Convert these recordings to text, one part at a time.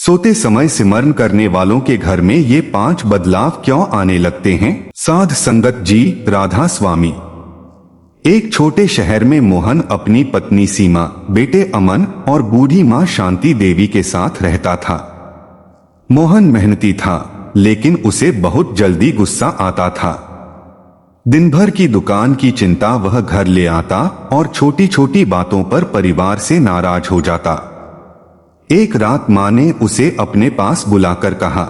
सोते समय सिमरन करने वालों के घर में ये 5 बदलाव क्यों आने लगते हैं? साध संगत जी, राधा स्वामी। एक छोटे शहर में मोहन अपनी पत्नी सीमा, बेटे अमन और बूढ़ी माँ शांति देवी के साथ रहता था। मोहन मेहनती था, लेकिन उसे बहुत जल्दी गुस्सा आता था। दिन भर की दुकान की चिंता वह घर ले आता और छोटी छोटी बातों पर परिवार से नाराज हो जाता। एक रात माँ ने उसे अपने पास बुलाकर कहा,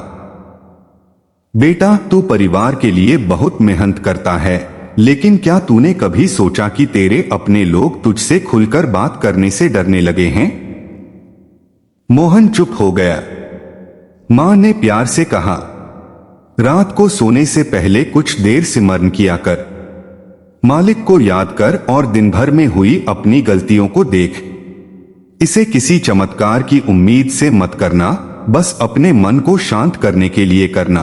बेटा, तू परिवार के लिए बहुत मेहनत करता है, लेकिन क्या तूने कभी सोचा कि तेरे अपने लोग तुझसे खुलकर बात करने से डरने लगे हैं? मोहन चुप हो गया। माँ ने प्यार से कहा, रात को सोने से पहले कुछ देर सिमरन किया कर, मालिक को याद कर और दिन भर में हुई अपनी गलतियों को देख। इसे किसी चमत्कार की उम्मीद से मत करना, बस अपने मन को शांत करने के लिए करना।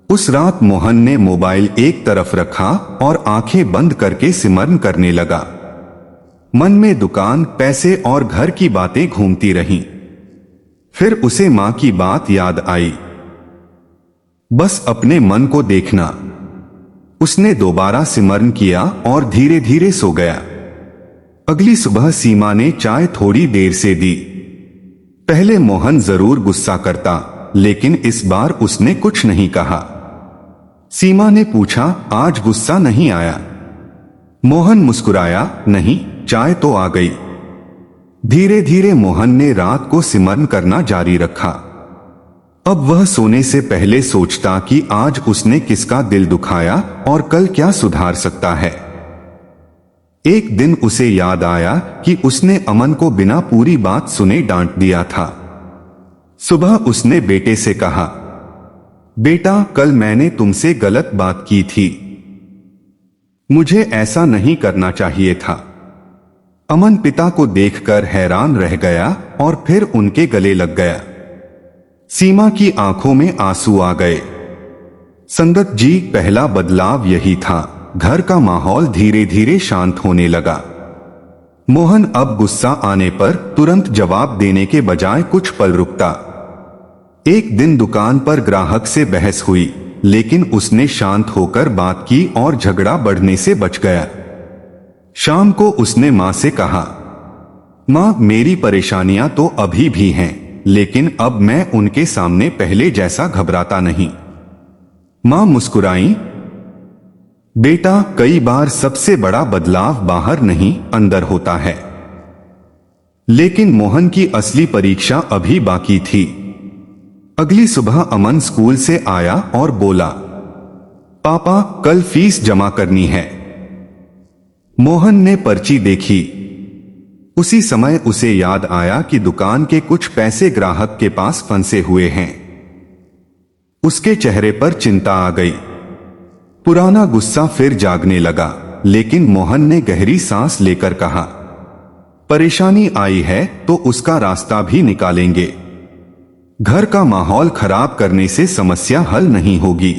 उस रात मोहन ने मोबाइल एक तरफ रखा और आंखें बंद करके सिमरन करने लगा। मन में दुकान, पैसे और घर की बातें घूमती रहीं। फिर उसे मां की बात याद आई, बस अपने मन को देखना। उसने दोबारा सिमरन किया और धीरे धीरे सो गया। अगली सुबह सीमा ने चाय थोड़ी देर से दी। पहले मोहन जरूर गुस्सा करता, लेकिन इस बार उसने कुछ नहीं कहा। सीमा ने पूछा, आज गुस्सा नहीं आया? मोहन मुस्कुराया, नहीं, चाय तो आ गई। धीरे धीरे मोहन ने रात को सिमरन करना जारी रखा। अब वह सोने से पहले सोचता कि आज उसने किसका दिल दुखाया और कल क्या सुधार सकता है। एक दिन उसे याद आया कि उसने अमन को बिना पूरी बात सुने डांट दिया था। सुबह उसने बेटे से कहा, बेटा, कल मैंने तुमसे गलत बात की थी, मुझे ऐसा नहीं करना चाहिए था। अमन पिता को देखकर हैरान रह गया और फिर उनके गले लग गया। सीमा की आंखों में आंसू आ गए। संगत जी, पहला बदलाव यही था। घर का माहौल धीरे धीरे शांत होने लगा। मोहन अब गुस्सा आने पर तुरंत जवाब देने के बजाय कुछ पल रुकता। एक दिन दुकान पर ग्राहक से बहस हुई, लेकिन उसने शांत होकर बात की और झगड़ा बढ़ने से बच गया। शाम को उसने मां से कहा, मां, मेरी परेशानियां तो अभी भी हैं, लेकिन अब मैं उनके सामने पहले जैसा घबराता नहीं। मां मुस्कुराई, बेटा, कई बार सबसे बड़ा बदलाव बाहर नहीं, अंदर होता है। लेकिन मोहन की असली परीक्षा अभी बाकी थी। अगली सुबह अमन स्कूल से आया और बोला, पापा, कल फीस जमा करनी है। मोहन ने पर्ची देखी। उसी समय उसे याद आया कि दुकान के कुछ पैसे ग्राहक के पास फंसे हुए हैं। उसके चेहरे पर चिंता आ गई। पुराना गुस्सा फिर जागने लगा, लेकिन मोहन ने गहरी सांस लेकर कहा, परेशानी आई है तो उसका रास्ता भी निकालेंगे। घर का माहौल खराब करने से समस्या हल नहीं होगी।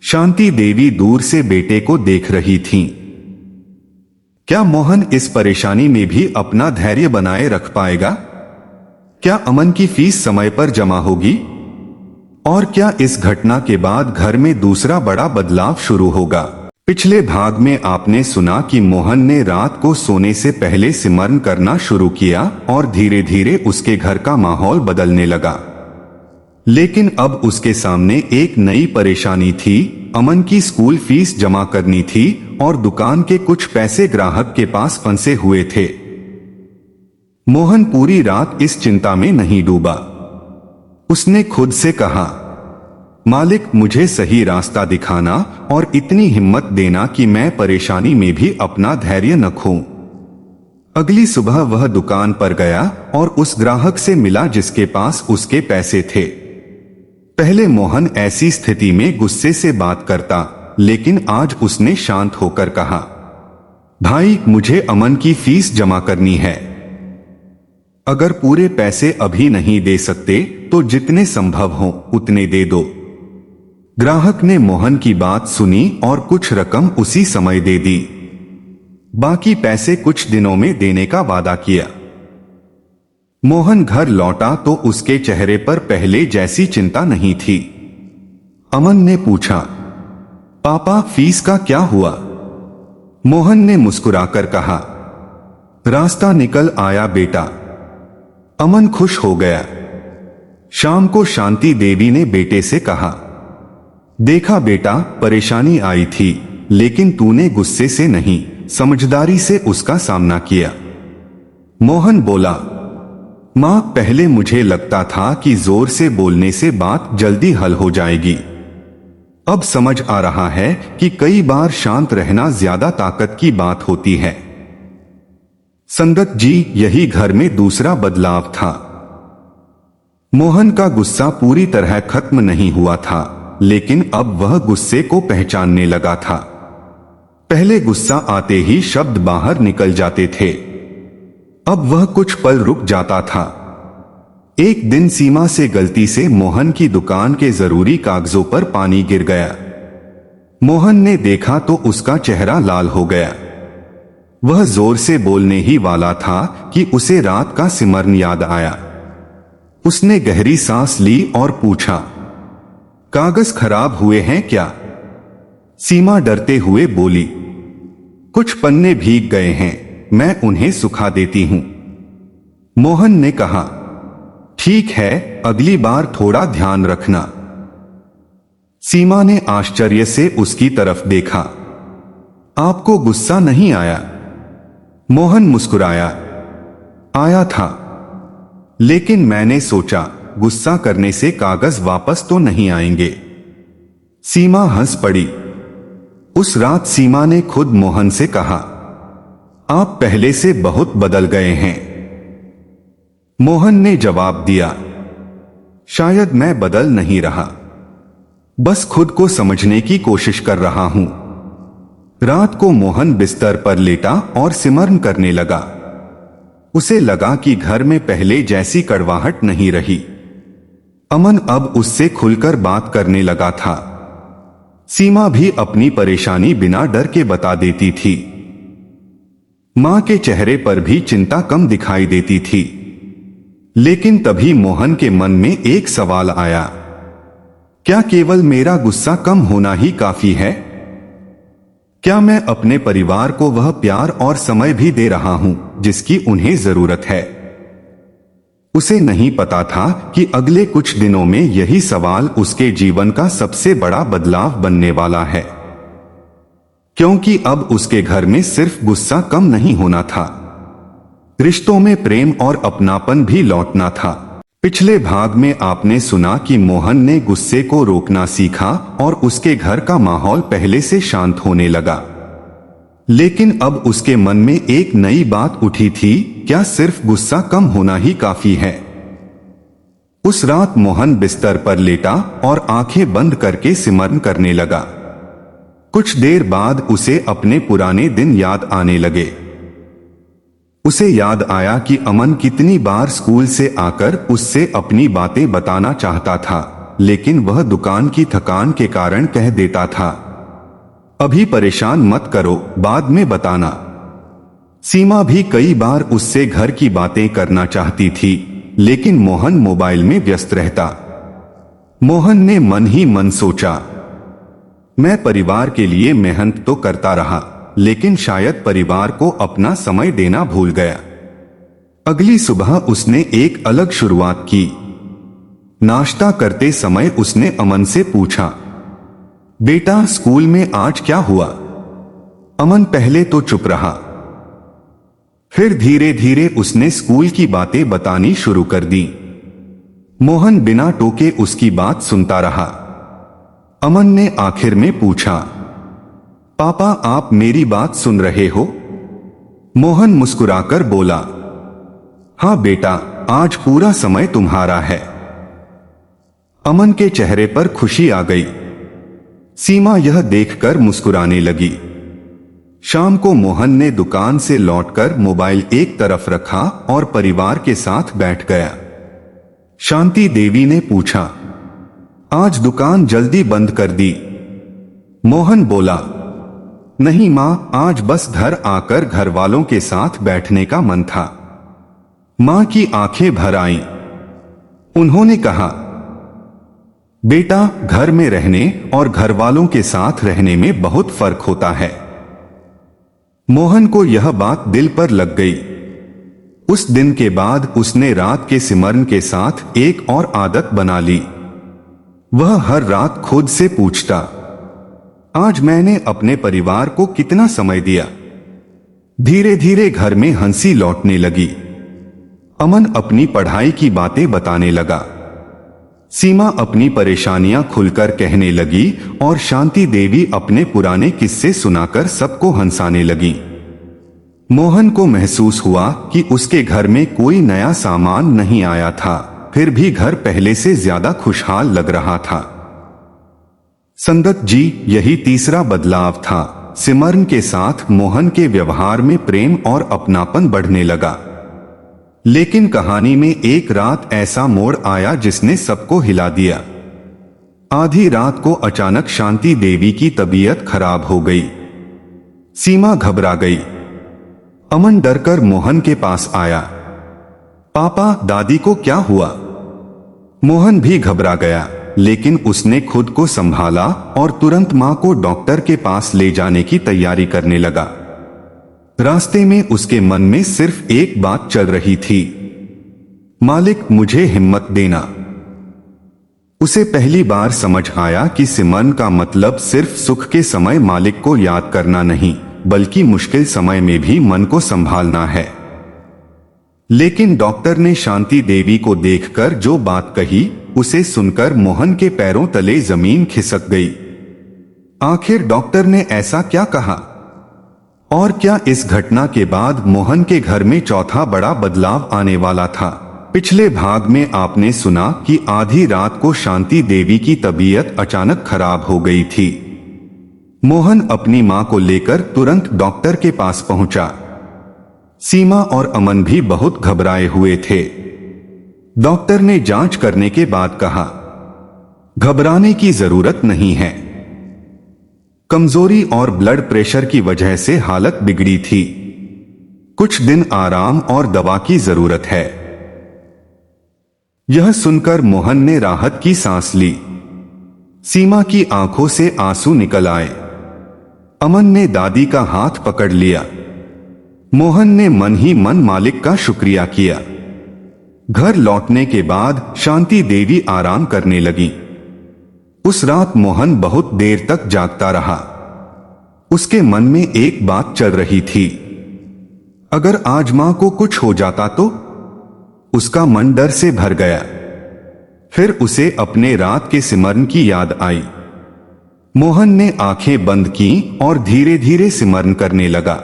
शांति देवी दूर से बेटे को देख रही थीं। क्या मोहन इस परेशानी में भी अपना धैर्य बनाए रख पाएगा? क्या अमन की फीस समय पर जमा होगी? और क्या इस घटना के बाद घर में दूसरा बड़ा बदलाव शुरू होगा? पिछले भाग में आपने सुना कि मोहन ने रात को सोने से पहले सिमरन करना शुरू किया और धीरे धीरे उसके घर का माहौल बदलने लगा। लेकिन अब उसके सामने एक नई परेशानी थी। अमन की स्कूल फीस जमा करनी थी और दुकान के कुछ पैसे ग्राहक के पास फंसे हुए थे। मोहन पूरी रात इस चिंता में नहीं डूबा। उसने खुद से कहा, मालिक, मुझे सही रास्ता दिखाना और इतनी हिम्मत देना कि मैं परेशानी में भी अपना धैर्य न खोऊं। अगली सुबह वह दुकान पर गया और उस ग्राहक से मिला जिसके पास उसके पैसे थे। पहले मोहन ऐसी स्थिति में गुस्से से बात करता, लेकिन आज उसने शांत होकर कहा, भाई, मुझे अमन की फीस जमा करनी है। अगर पूरे पैसे अभी नहीं दे सकते तो जितने संभव हो उतने दे दो। ग्राहक ने मोहन की बात सुनी और कुछ रकम उसी समय दे दी। बाकी पैसे कुछ दिनों में देने का वादा किया। मोहन घर लौटा तो उसके चेहरे पर पहले जैसी चिंता नहीं थी। अमन ने पूछा, पापा फीस का क्या हुआ? मोहन ने मुस्कुराकर कहा, रास्ता निकल आया बेटा। अमन खुश हो गया। शाम को शांति देवी ने बेटे से कहा, देखा बेटा, परेशानी आई थी लेकिन तूने गुस्से से नहीं, समझदारी से उसका सामना किया। मोहन बोला, मां, पहले मुझे लगता था कि जोर से बोलने से बात जल्दी हल हो जाएगी। अब समझ आ रहा है कि कई बार शांत रहना ज्यादा ताकत की बात होती है। संगत जी, यही घर में दूसरा बदलाव था। मोहन का गुस्सा पूरी तरह खत्म नहीं हुआ था, लेकिन अब वह गुस्से को पहचानने लगा था। पहले गुस्सा आते ही शब्द बाहर निकल जाते थे, अब वह कुछ पल रुक जाता था। एक दिन सीमा से गलती से मोहन की दुकान के जरूरी कागजों पर पानी गिर गया। मोहन ने देखा तो उसका चेहरा लाल हो गया। वह जोर से बोलने ही वाला था कि उसे रात का सिमरन याद आया। उसने गहरी सांस ली और पूछा, कागज खराब हुए हैं क्या? सीमा डरते हुए बोली, कुछ पन्ने भीग गए हैं, मैं उन्हें सुखा देती हूं। मोहन ने कहा, ठीक है, अगली बार थोड़ा ध्यान रखना। सीमा ने आश्चर्य से उसकी तरफ देखा। आपको गुस्सा नहीं आया? मोहन मुस्कुराया, आया था, लेकिन मैंने सोचा गुस्सा करने से कागज वापस तो नहीं आएंगे। सीमा हंस पड़ी। उस रात सीमा ने खुद मोहन से कहा, आप पहले से बहुत बदल गए हैं। मोहन ने जवाब दिया, शायद मैं बदल नहीं रहा, बस खुद को समझने की कोशिश कर रहा हूं। रात को मोहन बिस्तर पर लेटा और सिमरन करने लगा। उसे लगा कि घर में पहले जैसी कड़वाहट नहीं रही। अमन अब उससे खुलकर बात करने लगा था। सीमा भी अपनी परेशानी बिना डर के बता देती थी। मां के चेहरे पर भी चिंता कम दिखाई देती थी। लेकिन तभी मोहन के मन में एक सवाल आया, क्या केवल मेरा गुस्सा कम होना ही काफी है? क्या मैं अपने परिवार को वह प्यार और समय भी दे रहा हूं जिसकी उन्हें जरूरत है? उसे नहीं पता था कि अगले कुछ दिनों में यही सवाल उसके जीवन का सबसे बड़ा बदलाव बनने वाला है, क्योंकि अब उसके घर में सिर्फ गुस्सा कम नहीं होना था, रिश्तों में प्रेम और अपनापन भी लौटना था। पिछले भाग में आपने सुना कि मोहन ने गुस्से को रोकना सीखा और उसके घर का माहौल पहले से शांत होने लगा। लेकिन अब उसके मन में एक नई बात उठी थी, क्या सिर्फ गुस्सा कम होना ही काफी है? उस रात मोहन बिस्तर पर लेटा और आंखें बंद करके सिमरन करने लगा। कुछ देर बाद उसे अपने पुराने दिन याद आने लगे। उसे याद आया कि अमन कितनी बार स्कूल से आकर उससे अपनी बातें बताना चाहता था, लेकिन वह दुकान की थकान के कारण कह देता था, अभी परेशान मत करो, बाद में बताना। सीमा भी कई बार उससे घर की बातें करना चाहती थी, लेकिन मोहन मोबाइल में व्यस्त रहता। मोहन ने मन ही मन सोचा, मैं परिवार के लिए मेहनत तो करता रहा, लेकिन शायद परिवार को अपना समय देना भूल गया। अगली सुबह उसने एक अलग शुरुआत की। नाश्ता करते समय उसने अमन से पूछा, बेटा स्कूल में आज क्या हुआ? अमन पहले तो चुप रहा, फिर धीरे धीरे उसने स्कूल की बातें बतानी शुरू कर दी। मोहन बिना टोके उसकी बात सुनता रहा। अमन ने आखिर में पूछा, पापा आप मेरी बात सुन रहे हो? मोहन मुस्कुराकर बोला, हाँ बेटा, आज पूरा समय तुम्हारा है। अमन के चेहरे पर खुशी आ गई। सीमा यह देखकर मुस्कुराने लगी। शाम को मोहन ने दुकान से लौटकर मोबाइल एक तरफ रखा और परिवार के साथ बैठ गया। शांति देवी ने पूछा, आज दुकान जल्दी बंद कर दी? मोहन बोला, नहीं मां, आज बस घर आकर घर वालों के साथ बैठने का मन था। मां की आंखें भर आईं। उन्होंने कहा, बेटा, घर में रहने और घर वालों के साथ रहने में बहुत फर्क होता है। मोहन को यह बात दिल पर लग गई। उस दिन के बाद उसने रात के सिमरन के साथ एक और आदत बना ली। वह हर रात खुद से पूछता, आज मैंने अपने परिवार को कितना समय दिया। धीरे धीरे घर में हंसी लौटने लगी। अमन अपनी पढ़ाई की बातें बताने लगा। सीमा अपनी परेशानियां खुलकर कहने लगी और शांति देवी अपने पुराने किस्से सुनाकर सबको हंसाने लगी। मोहन को महसूस हुआ कि उसके घर में कोई नया सामान नहीं आया था, फिर भी घर पहले से ज्यादा खुशहाल लग रहा था। संगत जी, यही तीसरा बदलाव था। सिमरन के साथ मोहन के व्यवहार में प्रेम और अपनापन बढ़ने लगा। लेकिन कहानी में एक रात ऐसा मोड़ आया जिसने सबको हिला दिया। आधी रात को अचानक शांति देवी की तबीयत खराब हो गई। सीमा घबरा गई। अमन डरकर मोहन के पास आया। पापा, दादी को क्या हुआ? मोहन भी घबरा गया, लेकिन उसने खुद को संभाला और तुरंत मां को डॉक्टर के पास ले जाने की तैयारी करने लगा। रास्ते में उसके मन में सिर्फ एक बात चल रही थी, मालिक, मुझे हिम्मत देना। उसे पहली बार समझ आया कि सिमरन का मतलब सिर्फ सुख के समय मालिक को याद करना नहीं, बल्कि मुश्किल समय में भी मन को संभालना है। लेकिन डॉक्टर ने शांति देवी को देखकर जो बात कही, उसे सुनकर मोहन के पैरों तले जमीन खिसक गई। आखिर डॉक्टर ने ऐसा क्या कहा? और क्या इस घटना के बाद मोहन के घर में चौथा बड़ा बदलाव आने वाला था? पिछले भाग में आपने सुना कि आधी रात को शांति देवी की तबीयत अचानक खराब हो गई थी। मोहन अपनी मां को लेकर तुरंत डॉक्टर के पास पहुंचा। सीमा और अमन भी बहुत घबराए हुए थे। डॉक्टर ने जांच करने के बाद कहा, घबराने की जरूरत नहीं है। कमजोरी और ब्लड प्रेशर की वजह से हालत बिगड़ी थी। कुछ दिन आराम और दवा की जरूरत है। यह सुनकर मोहन ने राहत की सांस ली। सीमा की आंखों से आंसू निकल आए। अमन ने दादी का हाथ पकड़ लिया। मोहन ने मन ही मन मालिक का शुक्रिया किया। घर लौटने के बाद शांति देवी आराम करने लगी। उस रात मोहन बहुत देर तक जागता रहा। उसके मन में एक बात चल रही थी, अगर आज मां को कुछ हो जाता तो? उसका मन डर से भर गया। फिर उसे अपने रात के सिमरन की याद आई। मोहन ने आंखें बंद की और धीरे धीरे सिमरन करने लगा।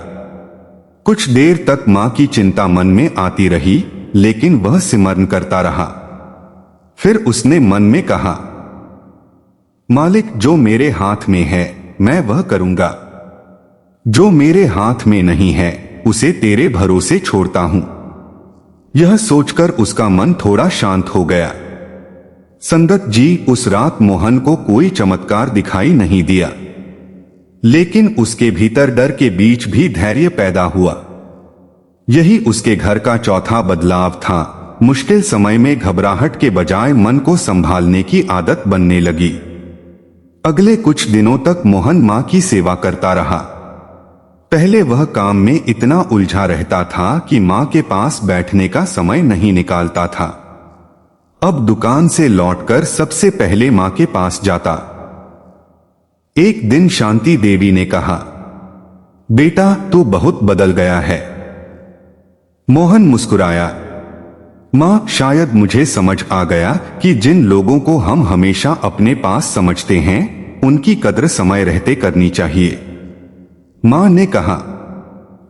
कुछ देर तक मां की चिंता मन में आती रही, लेकिन वह सिमरन करता रहा। फिर उसने मन में कहा, मालिक, जो मेरे हाथ में है मैं वह करूंगा। जो मेरे हाथ में नहीं है उसे तेरे भरोसे छोड़ता हूं। यह सोचकर उसका मन थोड़ा शांत हो गया। संगत जी, उस रात मोहन को कोई चमत्कार दिखाई नहीं दिया, लेकिन उसके भीतर डर के बीच भी धैर्य पैदा हुआ। यही उसके घर का चौथा बदलाव था। मुश्किल समय में घबराहट के बजाय मन को संभालने की आदत बनने लगी। अगले कुछ दिनों तक मोहन मां की सेवा करता रहा। पहले वह काम में इतना उलझा रहता था कि मां के पास बैठने का समय नहीं निकालता था। अब दुकान से लौटकर सबसे पहले मां के पास जाता। एक दिन शांति देवी ने कहा, बेटा, तू बहुत बदल गया है। मोहन मुस्कुराया। मां, शायद मुझे समझ आ गया कि जिन लोगों को हम हमेशा अपने पास समझते हैं उनकी कद्र समय रहते करनी चाहिए। मां ने कहा,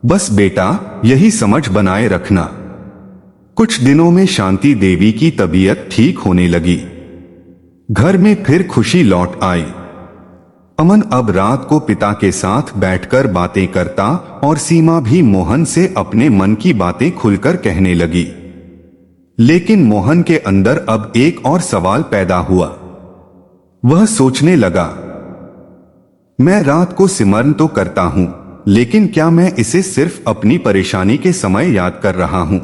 बस बेटा, यही समझ बनाए रखना। कुछ दिनों में शांति देवी की तबीयत ठीक होने लगी। घर में फिर खुशी लौट आई। अमन अब रात को पिता के साथ बैठकर बातें करता और सीमा भी मोहन से अपने मन की बातें खुलकर कहने लगी। लेकिन मोहन के अंदर अब एक और सवाल पैदा हुआ। वह सोचने लगा, मैं रात को सिमरन तो करता हूं, लेकिन क्या मैं इसे सिर्फ अपनी परेशानी के समय याद कर रहा हूं?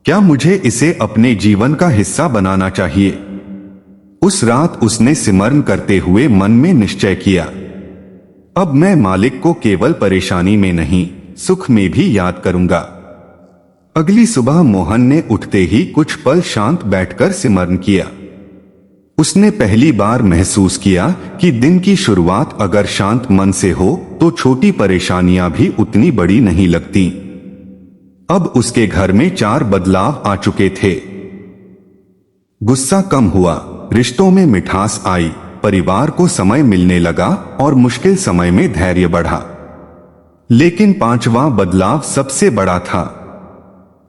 क्या मुझे इसे अपने जीवन का हिस्सा बनाना चाहिए? उस रात उसने सिमरन करते हुए मन में निश्चय किया, अब मैं मालिक को केवल परेशानी में नहीं, सुख में भी याद करूंगा। अगली सुबह मोहन ने उठते ही कुछ पल शांत बैठकर सिमरन किया। उसने पहली बार महसूस किया कि दिन की शुरुआत अगर शांत मन से हो तो छोटी परेशानियां भी उतनी बड़ी नहीं लगती। अब उसके घर में 4 बदलाव आ चुके थे। गुस्सा कम हुआ, रिश्तों में मिठास आई, परिवार को समय मिलने लगा और मुश्किल समय में धैर्य बढ़ा। लेकिन 5वां बदलाव सबसे बड़ा था,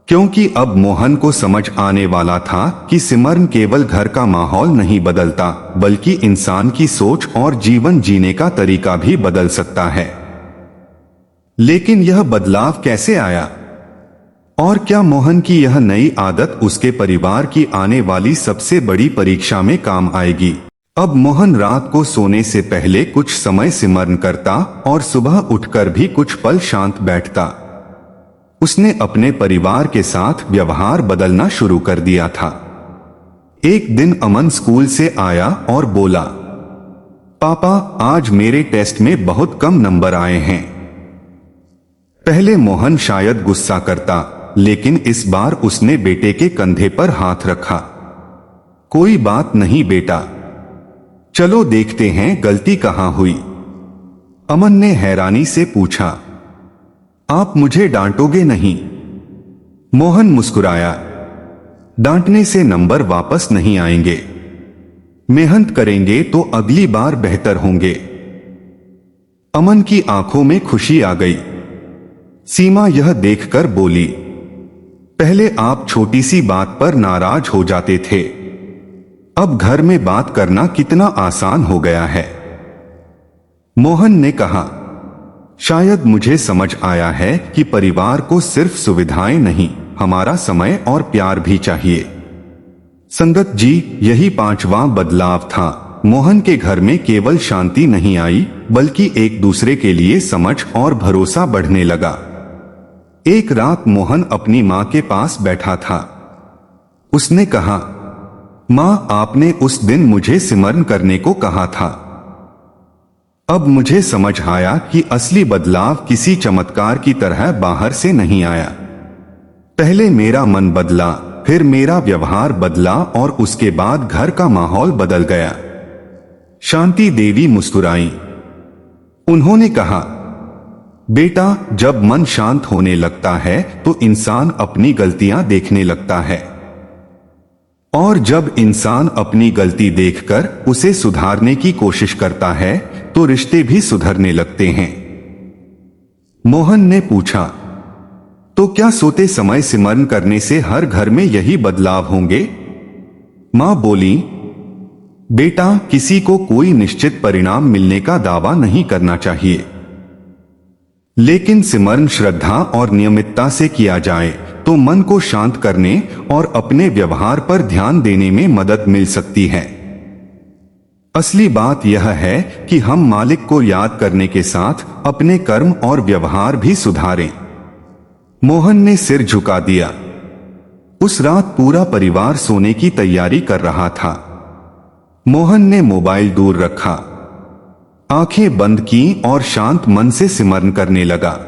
क्योंकि अब मोहन को समझ आने वाला था कि सिमरन केवल घर का माहौल नहीं बदलता, बल्कि इंसान की सोच और जीवन जीने का तरीका भी बदल सकता है। लेकिन यह बदलाव कैसे आया? और क्या मोहन की यह नई आदत उसके परिवार की आने वाली सबसे बड़ी परीक्षा में काम आएगी? अब मोहन रात को सोने से पहले कुछ समय सिमरन करता और सुबह उठकर भी कुछ पल शांत बैठता। उसने अपने परिवार के साथ व्यवहार बदलना शुरू कर दिया था। एक दिन अमन स्कूल से आया और बोला, पापा, आज मेरे टेस्ट में बहुत कम नंबर आए हैं। पहले मोहन शायद गुस्सा करता, लेकिन इस बार उसने बेटे के कंधे पर हाथ रखा। कोई बात नहीं बेटा, चलो देखते हैं गलती कहां हुई। अमन ने हैरानी से पूछा, आप मुझे डांटोगे नहीं? मोहन मुस्कुराया, डांटने से नंबर वापस नहीं आएंगे, मेहनत करेंगे तो अगली बार बेहतर होंगे। अमन की आंखों में खुशी आ गई। सीमा यह देखकर बोली, पहले आप छोटी सी बात पर नाराज हो जाते थे, अब घर में बात करना कितना आसान हो गया है। मोहन ने कहा, शायद मुझे समझ आया है कि परिवार को सिर्फ सुविधाएं नहीं, हमारा समय और प्यार भी चाहिए। संगत जी, यही 5वां बदलाव था। मोहन के घर में केवल शांति नहीं आई, बल्कि एक दूसरे के लिए समझ और भरोसा बढ़ने लगा। एक रात मोहन अपनी मां के पास बैठा था। उसने कहा, मां, आपने उस दिन मुझे सिमरन करने को कहा था। अब मुझे समझ आया कि असली बदलाव किसी चमत्कार की तरह बाहर से नहीं आया। पहले मेरा मन बदला, फिर मेरा व्यवहार बदला और उसके बाद घर का माहौल बदल गया। शांति देवी मुस्कुराई। उन्होंने कहा, बेटा, जब मन शांत होने लगता है तो इंसान अपनी गलतियां देखने लगता है, और जब इंसान अपनी गलती देखकर उसे सुधारने की कोशिश करता है तो रिश्ते भी सुधरने लगते हैं। मोहन ने पूछा, तो क्या सोते समय सिमरन करने से हर घर में यही बदलाव होंगे? मां बोली, बेटा, किसी को कोई निश्चित परिणाम मिलने का दावा नहीं करना चाहिए, लेकिन सिमरन श्रद्धा और नियमितता से किया जाए तो मन को शांत करने और अपने व्यवहार पर ध्यान देने में मदद मिल सकती है। असली बात यह है कि हम मालिक को याद करने के साथ अपने कर्म और व्यवहार भी सुधारें। मोहन ने सिर झुका दिया। उस रात पूरा परिवार सोने की तैयारी कर रहा था। मोहन ने मोबाइल दूर रखा, आंखें बंद की और शांत मन से सिमरन करने लगा।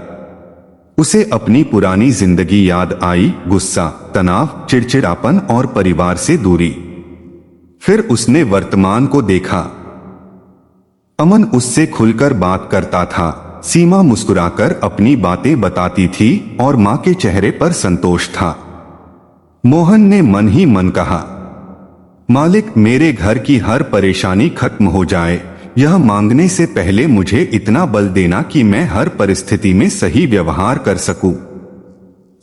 उसे अपनी पुरानी जिंदगी याद आई, गुस्सा, तनाव, चिड़चिड़ापन और परिवार से दूरी। फिर उसने वर्तमान को देखा। अमन उससे खुलकर बात करता था, सीमा मुस्कुराकर अपनी बातें बताती थी और मां के चेहरे पर संतोष था। मोहन ने मन ही मन कहा, मालिक, मेरे घर की हर परेशानी खत्म हो जाए, यह मांगने से पहले मुझे इतना बल देना कि मैं हर परिस्थिति में सही व्यवहार कर सकूं।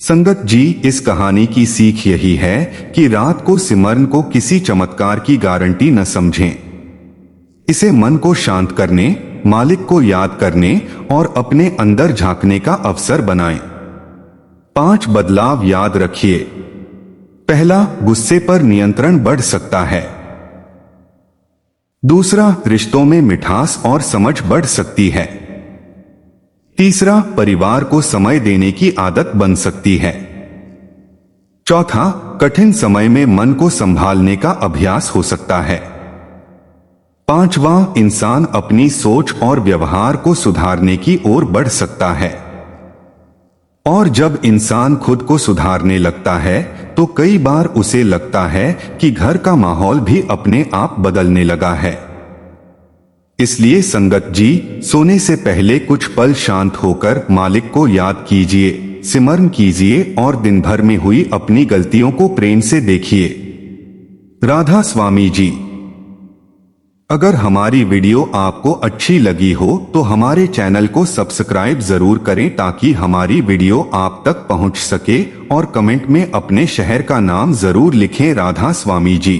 संगत जी, इस कहानी की सीख यही है कि रात को सिमरन को किसी चमत्कार की गारंटी न समझें। इसे मन को शांत करने, मालिक को याद करने और अपने अंदर झांकने का अवसर बनाएं। 5 बदलाव याद रखिए। पहला, गुस्से पर नियंत्रण बढ़ सकता है। दूसरा, रिश्तों में मिठास और समझ बढ़ सकती है। तीसरा, परिवार को समय देने की आदत बन सकती है। चौथा, कठिन समय में मन को संभालने का अभ्यास हो सकता है। पांचवा, इंसान अपनी सोच और व्यवहार को सुधारने की ओर बढ़ सकता है। और जब इंसान खुद को सुधारने लगता है तो कई बार उसे लगता है कि घर का माहौल भी अपने आप बदलने लगा है। इसलिए संगत जी, सोने से पहले कुछ पल शांत होकर मालिक को याद कीजिए, सिमरन कीजिए और दिन भर में हुई अपनी गलतियों को प्रेम से देखिए। राधा स्वामी जी। अगर हमारी वीडियो आपको अच्छी लगी हो तो हमारे चैनल को सब्सक्राइब जरूर करें ताकि हमारी वीडियो आप तक पहुंच सके और कमेंट में अपने शहर का नाम जरूर लिखें। राधा स्वामी जी।